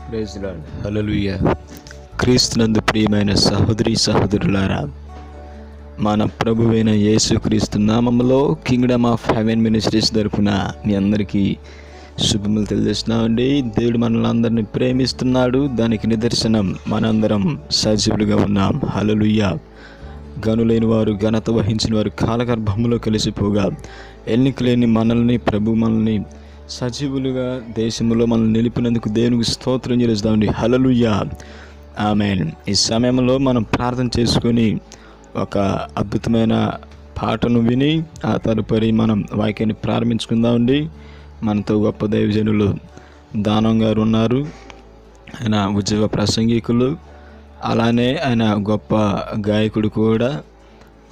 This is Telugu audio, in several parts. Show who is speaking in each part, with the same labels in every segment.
Speaker 1: Praise lord. హల్లెలూయా. క్రీస్తునందు ప్రియమైన సహోదరి సహోదరులారా, మన ప్రభువైన యేసుక్రీస్తు నామములో కింగ్డమ్ ఆఫ్ హెవెన్ మినిస్ట్రీస్ తరపున మీ అందరికీ శుభములు తెలియజేస్తున్నామండి. దేవుడు మనల్ని అందరినీ ప్రేమిస్తున్నాడు. దానికి నిదర్శనం మనందరం సజీవులుగా ఉన్నాం. హల్లెలూయా. గనులైన వారు, ఘనత వహించిన వారు కాలగర్భములో కలిసిపోగా ఎన్నిక లేని మనల్ని సజీవులుగా దేశంలో మనల్ని నిలిపినందుకు దేవునికి స్తోత్రం చేస్తామండి. హల్లెలూయా. ఆమేన్. ఈ సమయంలో మనం ప్రార్థన చేసుకొని ఒక అద్భుతమైన పాటను విని ఆ తదుపరి మనం వాక్యాన్ని ప్రారంభించుకుందామండి. మనతో గొప్ప దైవజనులు దానం గారు ఉన్నారు. ఆయన ఉద్యోగ ప్రసంగికులు, అలానే ఆయన గొప్ప గాయకుడు కూడా.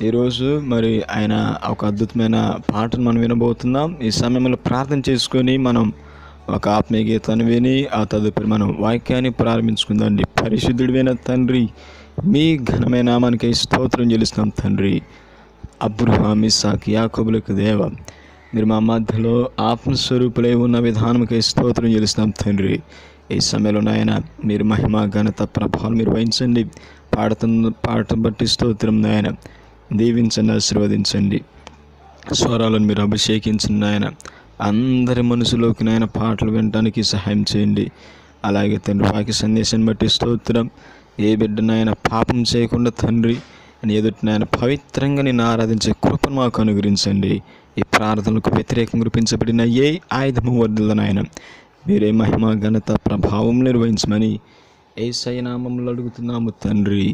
Speaker 1: ఈరోజు మరి ఆయన ఒక అద్భుతమైన పాటను మనం వినబోతున్నాం. ఈ సమయంలో ప్రార్థన చేసుకొని మనం ఒక ఆత్మీయ గీతాన్ని విని ఆ తదుపరి మనం వాక్యాన్ని ప్రారంభించుకుందామండి. పరిశుద్ధుడైన తండ్రి, మీ ఘనమైన నామానికి స్తోత్రం చెల్లిస్తాం తండ్రి. అబ్రహాము, ఇస్సాకు, యాకోబులకు దేవ, మీరు మా మధ్యలో ఆత్మస్వరూపులై ఉన్న విధానంకై స్తోత్రం చెల్లిస్తాం తండ్రి. ఈ సమయంలో నాయన మీరు మహిమ, ఘనత, ప్రభావం మీరు వహించండి. పాటను బట్టి స్తోత్రం నాయన. దీవించండి, ఆశీర్వదించండి. స్వరాలను మీరు అభిషేకించండి నాయన. అందరి మనసులోకి నాయన పాటలు వినడానికి సహాయం చేయండి. అలాగే తండ్రి వాక్య సందేశాన్ని బట్టి స్తోత్రం. ఏ బిడ్డ నాయన పాపం చేయకుండా తండ్రి అని ఎదుటి నాయన పవిత్రంగా నేను ఆరాధించే కృపను మాకు అనుగ్రహించండి. ఈ ప్రార్థనలకు వ్యతిరేకంగా రూపించబడిన ఏ ఆయుధము వర్ధిల్ల నాయన మీరే మహిమ, ఘనత, ప్రభావం నిర్వహించమని యేసయ్య నామములో అడుగుతున్నాము తండ్రి.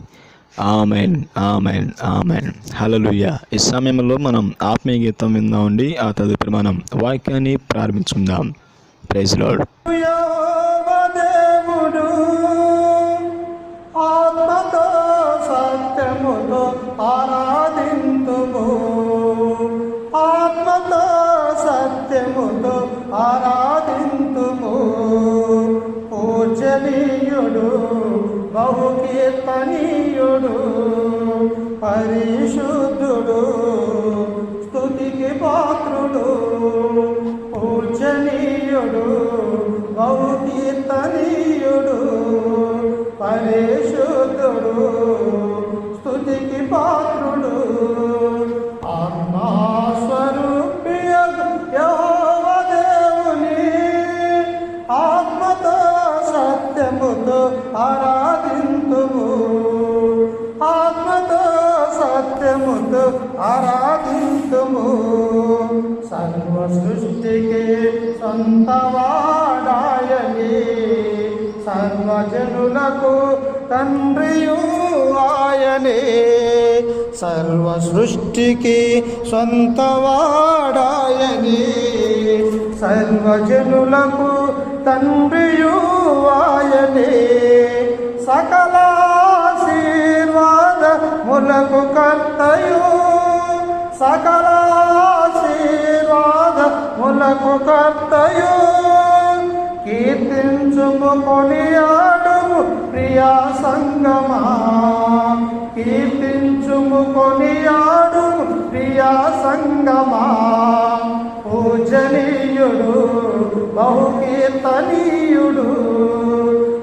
Speaker 1: Amen, amen, amen. హల్లెలూయా. ఈ సమయంలో మనం ఆత్మీయ గీతం విందామండి. ఆ తదుపరి మనం వాక్యాన్ని ప్రారంభించుకుందాం. Praise lord.
Speaker 2: ఆత్మతో సత్యముతో ఆరాధింతుము, ఆత్మతో సత్యముతో ఆరాధింతుము. పూజనీయుడు, బహుకీర్తనీయుడు, పరిశుద్ధుడు, స్తుతికి పాత్రుడు. పూజనీయుడు, బహుకీర్తనీయుడు, పరిశుద్ధుడు, స్తుతికి పాత్రుడు. ఆత్మస్వరూపియగు యెహోవా దేవుని ఆత్మతో సత్యముతో ఆరాధింతుము, ఆత్మతో సత్యముతో ఆరాధింతుము. సర్వ సృష్టికి సొంతవాడాయని, సర్వజనులకు తండ్రియు ఆయనే. సర్వ సృష్టికి సొంతవాడాయని, సర్వజనులకు తండ్రియు ఆయనే. సకల ఆశీర్వాదములకు కర్తయు, సకల ఆశీర్వాదములకు కర్తయు. కీర్తించుము, కొనియాడుము ప్రియా సంగమా, కీర్తించుము, కొనియాడుము ప్రియా సంగమా. పూజనీయుడు, బహుకీర్తనీయుడు,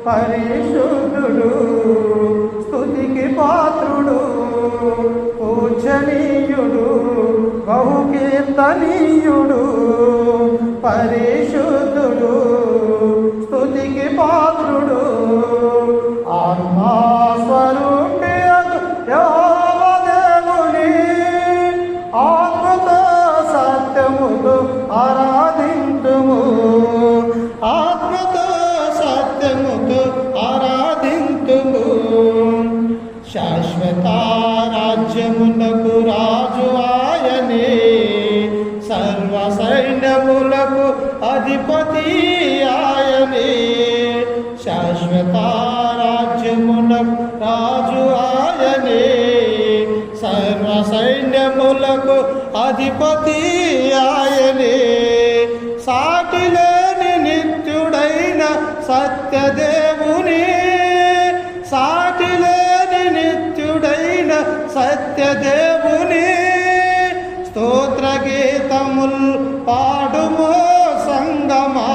Speaker 2: పరిశుద్ధుడు, స్తుతికి పాత్రుడు. పూజనీయుడు, బహుకీర్తనీయుడు, పరిశుద్ధుడు, స్తుతికి పాత్రుడు. ఆత్మస్వరూపియగు యెహోవా దేవుని ఆత్మతో సత్యముతో ఆరాధింతుము, ఆత్మతో సత్యముతో ఆరాధింతుము. శాశ్వత రాజ్యమునకు రాజు ఆయనే, సర్వ సైన్యములకు అధిపతి ఆయనే. శాశ్వత రాజ్యమునకు రాజు ఆయనే, సర్వ సైన్యములకు అధిపతి ఆయనే. సాటిలేని నిత్యుడైన సత్యదేవుని, సాటిలేని నిత్యుడైన సత్యదేవుని స్తోత్ర గీతముల్ పాడుమో సంగమా,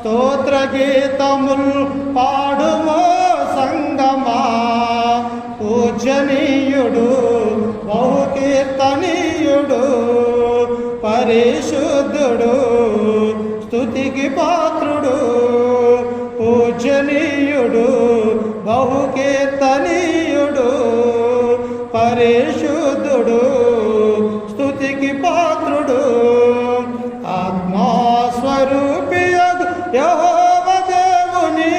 Speaker 2: స్తోత్ర గీతముల్ పాడుమో సంగమా. పూజనీయుడు బహుకీర్తనీయుడు పరిశుద్ధుడు స్తుతికి పాత్రుడు. పూజనీయుడు బహుకీర్తనీయుడు పరిశుద్ధుడు స్తుతికి పాత్రుడు. ఆత్మస్వరూపియగు యెహోవా దేవుని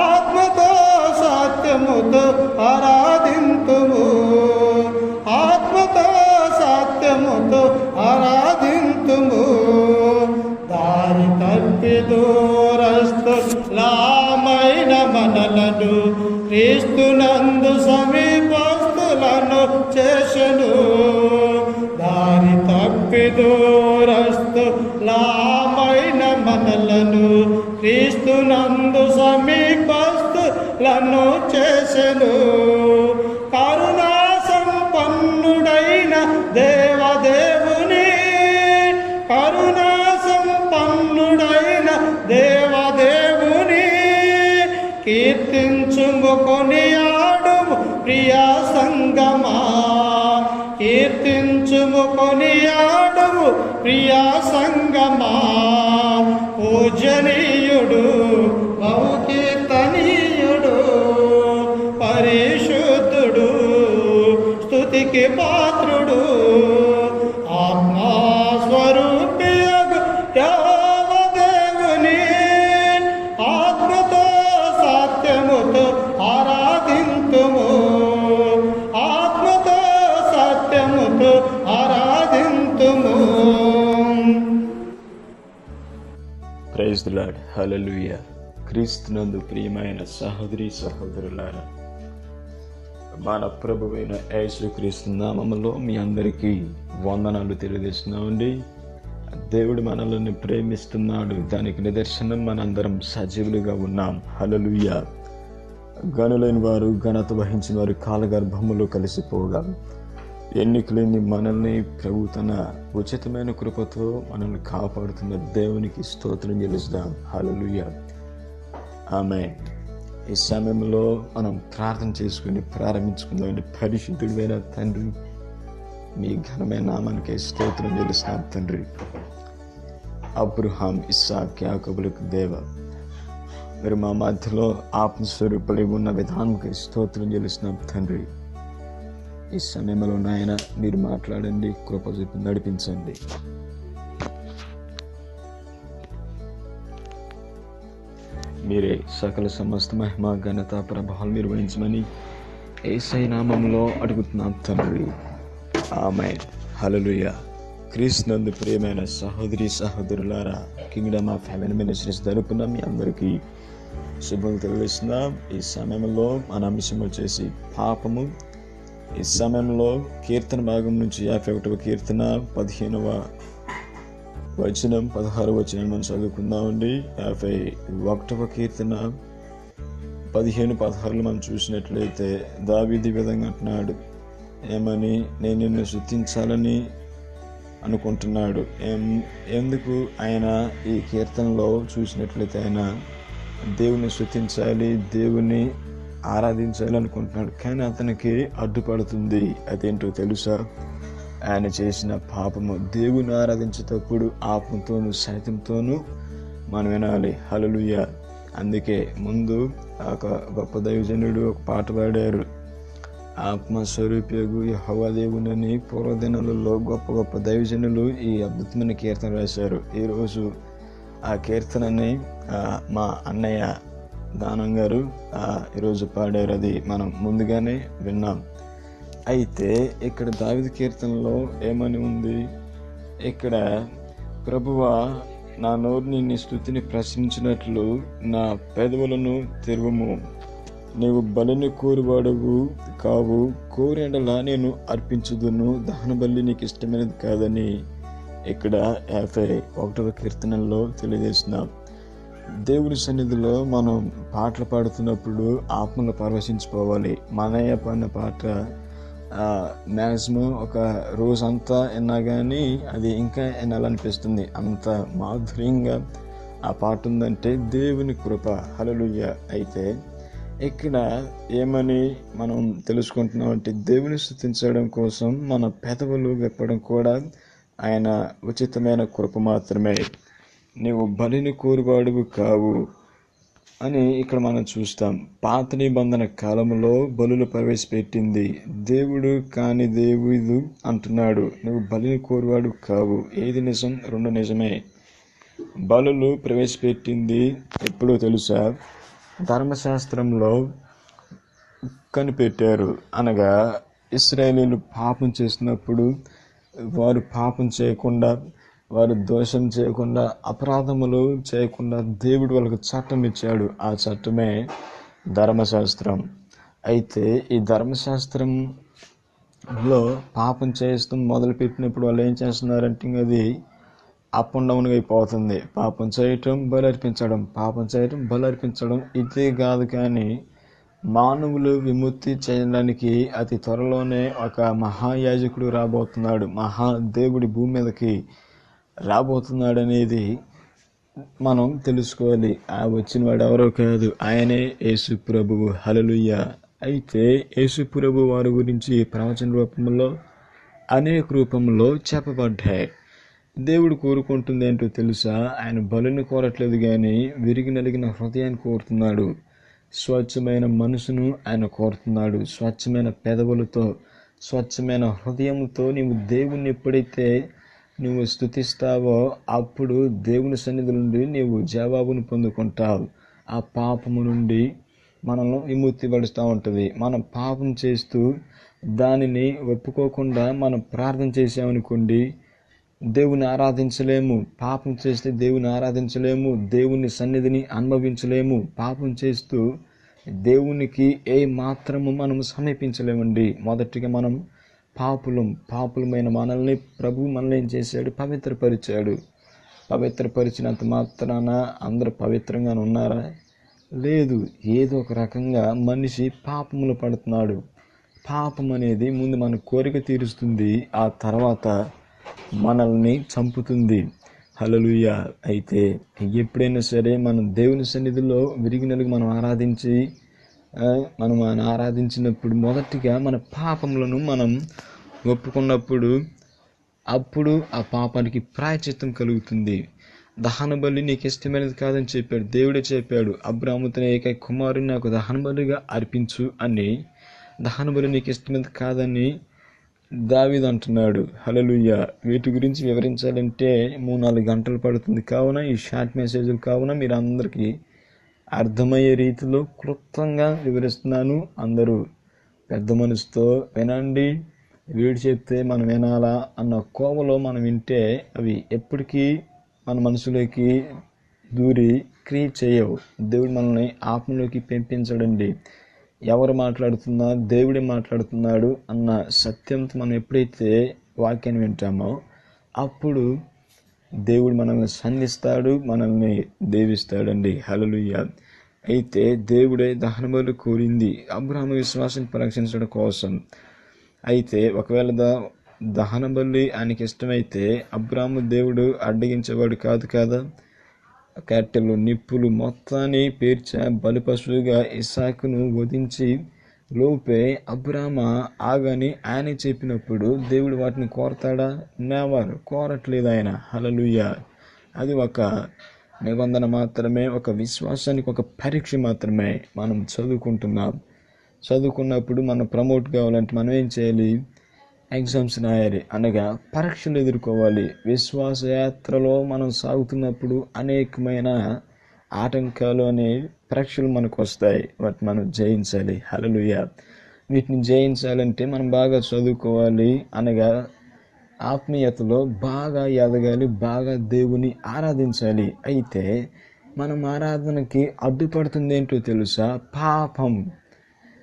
Speaker 2: ఆత్మతో సత్యముతో ఆరాధింతుము. ఆత్మతో సత్యముతో ఆరాధింతుము. దారి తప్పి దూరస్తులమైన మనలను క్రీస్తునందు సమీపస్తులను చేసెను. దారి తప్పి దూరస్తులమైన మనలను క్రీస్తునందు సమీపస్తులను చేసెను. కరుణా సంపన్నుడైన దేవదేవుని కరుణా సంపన్నుడైన దేవదేవుని కీర్తించుము కొనియాడుము ప్రియా సంగమా. కీర్తించుము కొనియాడుము ప్రియా సంగమా. పూజనీయుడు బహుకీర్తనీయుడు పరిశుద్ధుడు స్తుతికి పాత్రుడు. ఆత్మస్వరూపియగు యెహోవా దేవుని ఆత్మతో సత్యముతో ఆరాధింతుము. ఆత్మతో సత్యముతో ఆరాధింతుము.
Speaker 1: Praise the lord. హల్లెలూయా. క్రీస్తునందు ప్రియమైన సహోదరి సహోదరులారా, మన ప్రభువైన యేసుక్రీస్తు నామములో మీ అందరికీ వందనాలు తెలియజేస్తున్నామండి. దేవుడు మనల్ని ప్రేమిస్తున్నాడు. దానికి నిదర్శనం మనందరం సజీవులుగా ఉన్నాం. హల్లెలూయా. గనులైన వారు ఘనత వహించిన వారు కాలగర్భములో కలిసిపోగా ఎన్నికలేని మనల్ని ప్రభు తన ఉచితమైన కృపతో మనల్ని కాపాడుతున్న దేవునికి స్తోత్రం చెల్లిస్తాం. హల్లెలూయా. ఆమేన్. ఈ సమయంలో మనం ప్రార్థన చేసుకుని ప్రారంభించుకుందాం. పరిశుద్ధుడైన తండ్రి, మీ ఘనమైన నామానికి స్తోత్రం చెల్లిస్తాం తండ్రి. అబ్రహాం, ఇస్సాక్, యాకోబులకు దేవ, మీరు మా మధ్యలో ఆత్మస్వరూపులై ఉన్న విధానంకి స్తోత్రం చెల్లిస్తున్నాం తండ్రి. ఈ సమయంలో నాయన మీరు మాట్లాడండి, కృప చూపి నడిపించండి. మీరే సకల సమస్త మహిమ ఘనత ప్రభావాలు నిర్వహించమని యేసయ్య నామములో అడుగుతున్నాం తండ్రి. ఆమేన్. హల్లెలూయా. క్రీస్తునందు ప్రియమైన సహోదరి సహోదరులారా, కింగ్డమ్ ఆఫ్ హెవెన్ మినిస్ట్రీస్ తరపున మీ అందరికీ శుభాలు తెలియజేస్తున్నాం. ఈ సమయంలో మన అంశం వచ్చేసి పాపము. ఈ సమయంలో కీర్తన భాగం నుంచి 51వ కీర్తన 15వ వచనం 16వ వచనం మనం చదువుకుందామండి. 51వ కీర్తన 15-16 మనం చూసినట్లయితే దావీదు ఈ విధంగా అంటున్నాడు. ఏమని? నేను నిన్ను స్తుతించాలని అనుకుంటున్నాడు. ఎందుకు ఆయన ఈ కీర్తనలో చూసినట్లయితే ఆయన దేవుని స్తుతించాలి, దేవుని ఆరాధించాలి అనుకుంటున్నాడు. కానీ అతనికి అడ్డుపడుతుంది. అదేంటో తెలుసా? ఆయన చేసిన పాపము. దేవుని ఆరాధించేటప్పుడు ఆత్మతోనూ సైతంతోనూ మనం వినాలి. హల్లెలూయా. అందుకే ముందు ఒక గొప్ప దైవజనుడు ఒక పాట పాడారు. ఆత్మస్వరూపియగు యెహోవా దేవుని పూర్వదినాలలో గొప్ప గొప్ప దైవజనులు ఈ అద్భుతమైన కీర్తన రాశారు. ఈరోజు ఆ కీర్తనని మా అన్నయ్య దానం గారు ఈరోజు పాడారు. అది మనం ముందుగానే విన్నాం. అయితే ఇక్కడ దావీదు కీర్తనలో ఏమని ఉంది? ఇక్కడ ప్రభువా, నా నోరుని నీ స్తుతిని ప్రశ్నించినట్లు నా పెదవులను తెరువుము. నీవు బలిని కోరువాడవు కావు, కోరేండలా నేను అర్పించుదును, దహన బలి నీకు ఇష్టమైనది కాదని ఇక్కడ 51వ కీర్తనలో తెలియజేస్తున్నాం. దేవుని సన్నిధిలో మనం పాటలు పాడుతున్నప్పుడు ఆత్మలో పరవశించిపోవాలి. మనయ్య పాడిన పాట మ్యాక్సిమం ఒక రోజంతా విన్నా కానీ అది ఇంకా వినాలనిపిస్తుంది. అంత మాధుర్యంగా ఆ పాట ఉందంటే దేవుని కృప. హల్లెలూయా. అయితే ఇక్కడ ఏమని మనం తెలుసుకుంటున్నాం అంటే, దేవుని స్తుతించడం కోసం మన పెదవులు విప్పడం కూడా ఆయన ఉచితమైన కృప మాత్రమే. నీవు బలిని కోరువాడువు కావు అని ఇక్కడ మనం చూస్తాం. పాత నిబంధన కాలంలో బలులు ప్రవేశపెట్టింది దేవుడు, కాని దేవుడు అంటున్నాడు నువ్వు బలిని కోరువాడు కావు. ఏది నిజం? రెండు నిజమే. బలులు ప్రవేశపెట్టింది ఎప్పుడో తెలుసా? ధర్మశాస్త్రంలో కనిపెట్టారు. అనగా ఇశ్రాయేలీయులు పాపం చేసినప్పుడు వారు పాపం చేయకుండా, వారు దోషం చేయకుండా, అపరాధములు చేయకుండా దేవుడు వాళ్ళకు చట్టం ఇచ్చాడు. ఆ చట్టమే ధర్మశాస్త్రం. అయితే ఈ ధర్మశాస్త్రంలో పాపం చేస్తూ మొదలుపెట్టినప్పుడు వాళ్ళు ఏం చేస్తున్నారంటే అది అప్ అండ్ డౌన్గా అయిపోతుంది. పాపం చేయటం, బలర్పించడం, పాపం చేయటం, బలర్పించడం. ఇదే కాదు, కానీ మానవులు విముక్తి చేయడానికి అతి త్వరలోనే ఒక మహాయాజకుడు రాబోతున్నాడు, మహాదేవుడి భూమి మీదకి రాబోతున్నాడు అనేది మనం తెలుసుకోవాలి. ఆ వచ్చిన వాడు ఎవరో కాదు, ఆయనే యేసు ప్రభువు. హల్లెలూయా. అయితే యేసు ప్రభు వారి గురించి ప్రవచన రూపంలో అనేక రూపంలో చెప్పబడ్డాయి. దేవుడు కోరుకుంటుంది ఏంటో తెలుసా? ఆయన బలుని కోరట్లేదు, కానీ విరిగి నలిగిన హృదయాన్ని కోరుతున్నాడు. స్వచ్ఛమైన మనసును ఆయన కోరుతున్నాడు. స్వచ్ఛమైన పెదవులతో, స్వచ్ఛమైన హృదయంతో నీవు దేవుణ్ణి ఎప్పుడైతే నువ్వు స్తుతిస్తావో అప్పుడు దేవుని సన్నిధి నుండి నీవు జవాబును పొందుకుంటావు. ఆ పాపము నుండి మనల్ని విముక్తి పడుతూ ఉంటుంది. మనం పాపం చేస్తూ దానిని ఒప్పుకోకుండా మనం ప్రార్థన చేసామనుకోండి, దేవుని ఆరాధించలేము. పాపం చేస్తే దేవుని ఆరాధించలేము, దేవుని సన్నిధిని అనుభవించలేము. పాపం చేస్తూ దేవునికి ఏ మాత్రము మనం సమీపించలేమండి. మొదటిగా మనం పాపులమైన మనల్ని ప్రభు మనల్ని ఏం చేశాడు? పవిత్రపరిచాడు. పవిత్రపరిచినంత మాత్రాన అందరూ పవిత్రంగా ఉన్నారా? లేదు. ఏదో ఒక రకంగా మనిషి పాపములు పడుతున్నాడు. పాపం అనేది ముందు మన కోరిక తీరుస్తుంది, ఆ తర్వాత మనల్ని చంపుతుంది. హల్లెలూయా. అయితే ఎప్పుడైనా సరే మనం దేవుని సన్నిధిలో విరిగి నలుగు మనం ఆరాధించినప్పుడు మొదటిగా మన పాపములను మనం ఒప్పుకున్నప్పుడు అప్పుడు ఆ పాపానికి ప్రాయశ్చిత్తం కలుగుతుంది. దహన బలి నీకు ఇష్టమైనది కాదని చెప్పాడు. దేవుడే చెప్పాడు, అబ్రాహాముతో ఏకైక కుమారుని నాకు దహన బలిగా అర్పించు అని. దహన బలి నీకు ఇష్టమైనది కాదని దావీదు అంటున్నాడు. హల్లెలూయా. వీటి గురించి వివరించాలంటే 3-4 గంటలు పడుతుంది. కావున ఈ షార్ట్ మెసేజ్లు కావున మీరు అందరికీ అర్థమయ్యే రీతిలో క్లుప్తంగా వివరిస్తున్నాను. అందరూ పెద్ద మనసుతో వినండి. వీడు చెప్తే మనం వినాలా అన్న కోవలో మనం వింటే అవి ఎప్పటికీ మన మనసులోకి దూరి క్రియేట్ చేయవు. దేవుడు మనల్ని ఆత్మలోకి పెంపించడండి. ఎవరు మాట్లాడుతున్నా దేవుడే మాట్లాడుతున్నాడు అన్న సత్యంతో మనం ఎప్పుడైతే వాక్యాన్ని వింటామో అప్పుడు దేవుడు మనల్ని సంధిస్తాడు, మనల్ని దీవిస్తాడండి. హల్లెలూయా. అయితే దేవుడే దహన బలి కోరింది అబ్రాహాము విశ్వాసాన్ని పరీక్షించడం కోసం. అయితే ఒకవేళ దహన బలి ఆయనకి ఇష్టమైతే అబ్రాహాము దేవుడు అడ్డగించేవాడు కాదు కదా. కట్టెలు, నిప్పులు మొత్తాన్ని పేర్చా బలి పశువుగా ఇస్సాకును వధించి లోపే అబ్రామ ఆగని ఆయన చెప్పినప్పుడు దేవుడు వాటిని కోరతాడా? నెవర్. కోరట్లేదు ఆయన. హల్లెలూయా. అది ఒక నిబంధన మాత్రమే, ఒక విశ్వాసానికి ఒక పరీక్ష మాత్రమే. మనం చదువుకున్నప్పుడు మనం ప్రమోట్ కావాలంటే మనం ఏం చేయాలి? ఎగ్జామ్స్ రాయాలి, అనగా పరీక్షలు ఎదుర్కోవాలి. విశ్వాస యాత్రలో మనం సాగుతున్నప్పుడు అనేకమైన ఆటంకాలు అనే పరీక్షలు మనకు వస్తాయి. వాటిని మనం జయించాలి. హల్లెలూయా. వీటిని జయించాలంటే మనం బాగా చదువుకోవాలి, అనగా ఆత్మీయతలో బాగా ఎదగాలి, బాగా దేవుని ఆరాధించాలి. అయితే మనం ఆరాధనకి అడ్డుపడుతుంది ఏంటో తెలుసా? పాపం.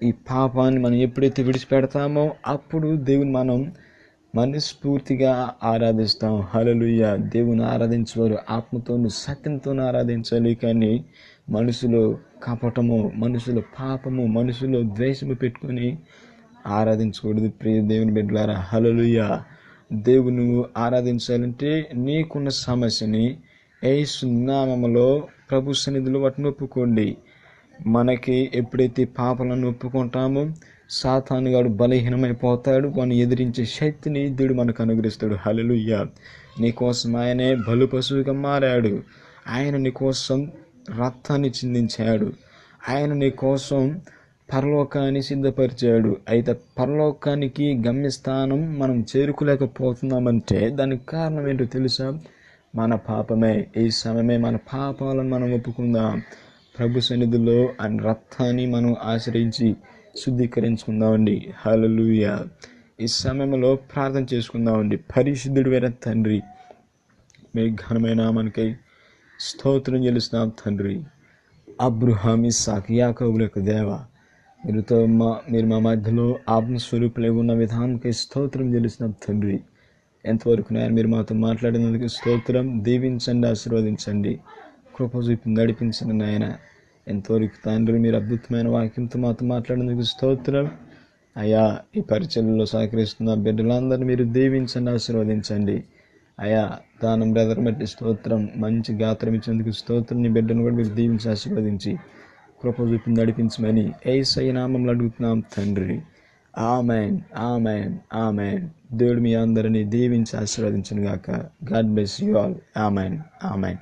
Speaker 1: ఈ పాపాన్ని మనం ఎప్పుడైతే విడిచిపెడతామో అప్పుడు దేవుని మనం మనస్ఫూర్తిగా ఆరాధిస్తాం. హల్లెలూయా. దేవుని ఆరాధించేవారు ఆత్మతోను సత్యంతో ఆరాధించాలి, కానీ మనసులో కపటము, మనసులో పాపము, మనసులో ద్వేషము పెట్టుకొని ఆరాధించకూడదు. ప్రియ దేవుని బిడ్డలారా, హల్లెలూయా. దేవుని ఆరాధించాలంటే నీకున్న సమస్యని యేసు నామములో ప్రభు సన్నిధిలో వాటిని ఒప్పుకోండి. మనకి ఎప్పుడైతే పాపాలను ఒప్పుకుంటామో సాతానుగాడు బలహీనమైపోతాడు. వాడిని ఎదిరించే శక్తిని దేవుడు మనకు అనుగ్రహిస్తాడు. హల్లెలూయా. నీకోసం ఆయనే బలు పశువుగా మారాడు. ఆయన నీకోసం రక్తాన్ని చిందించాడు. ఆయన నీకోసం పరలోకాన్ని సిద్ధపరిచాడు. అయితే పరలోకానికి గమ్యస్థానం మనం చేరుకోలేకపోతున్నామంటే దానికి కారణం ఏంటో తెలుసా? మన పాపమే. ఈ సమయమే మన పాపాలను మనం ఒప్పుకుందాం. ప్రభు సన్నిధిలో ఆయన రక్తాన్ని మనం ఆశ్రయించి శుద్ధీకరించుకుందామండి. హల్లెలూయా. ఈ సమయంలో ప్రార్థన చేసుకుందామండి. పరిశుద్ధుడైన తండ్రి, మీ ఘనమైన నామానికై స్తోత్రం చెల్లిస్తున్నాం తండ్రి. అబ్రహాం, ఇస్సాకు, యాకోబుల యొక్క దేవ, మీరు మా మధ్యలో ఆత్మస్వరూపులై ఉన్న విధానంకై స్తోత్రం చెల్లిస్తున్నాం తండ్రి. ఎంతవరకు నాయన మీరు మాతో మాట్లాడినందుకు స్తోత్రం. దీవించండి, ఆశీర్వదించండి, కృప చూపి నడిపించండి నాయన. ఎంతవరకు తండ్రి మీరు అద్భుతమైన వాక్యంతో మాతో మాట్లాడినందుకు స్తోత్రం. అయ్యా, ఈ పరిచర్యలో సహకరిస్తున్న బిడ్డలందరినీ మీరు దీవించండి, ఆశీర్వదించండి. అయ్యా, దానం బ్రదర్ బట్టి స్తోత్రం. మంచి గాత్రం ఇచ్చినందుకు స్తోత్రం. నీ బిడ్డను కూడా మీరు దీవించి ఆశీర్వదించి కృప చూపి నడిపించమని యేసయ్య నామములో అడుగుతున్నాం తండ్రి. Amen, amen, amen. దేవుడు మీ అందరినీ దీవించి ఆశీర్వదించును గాక. God bless you all. Amen, amen.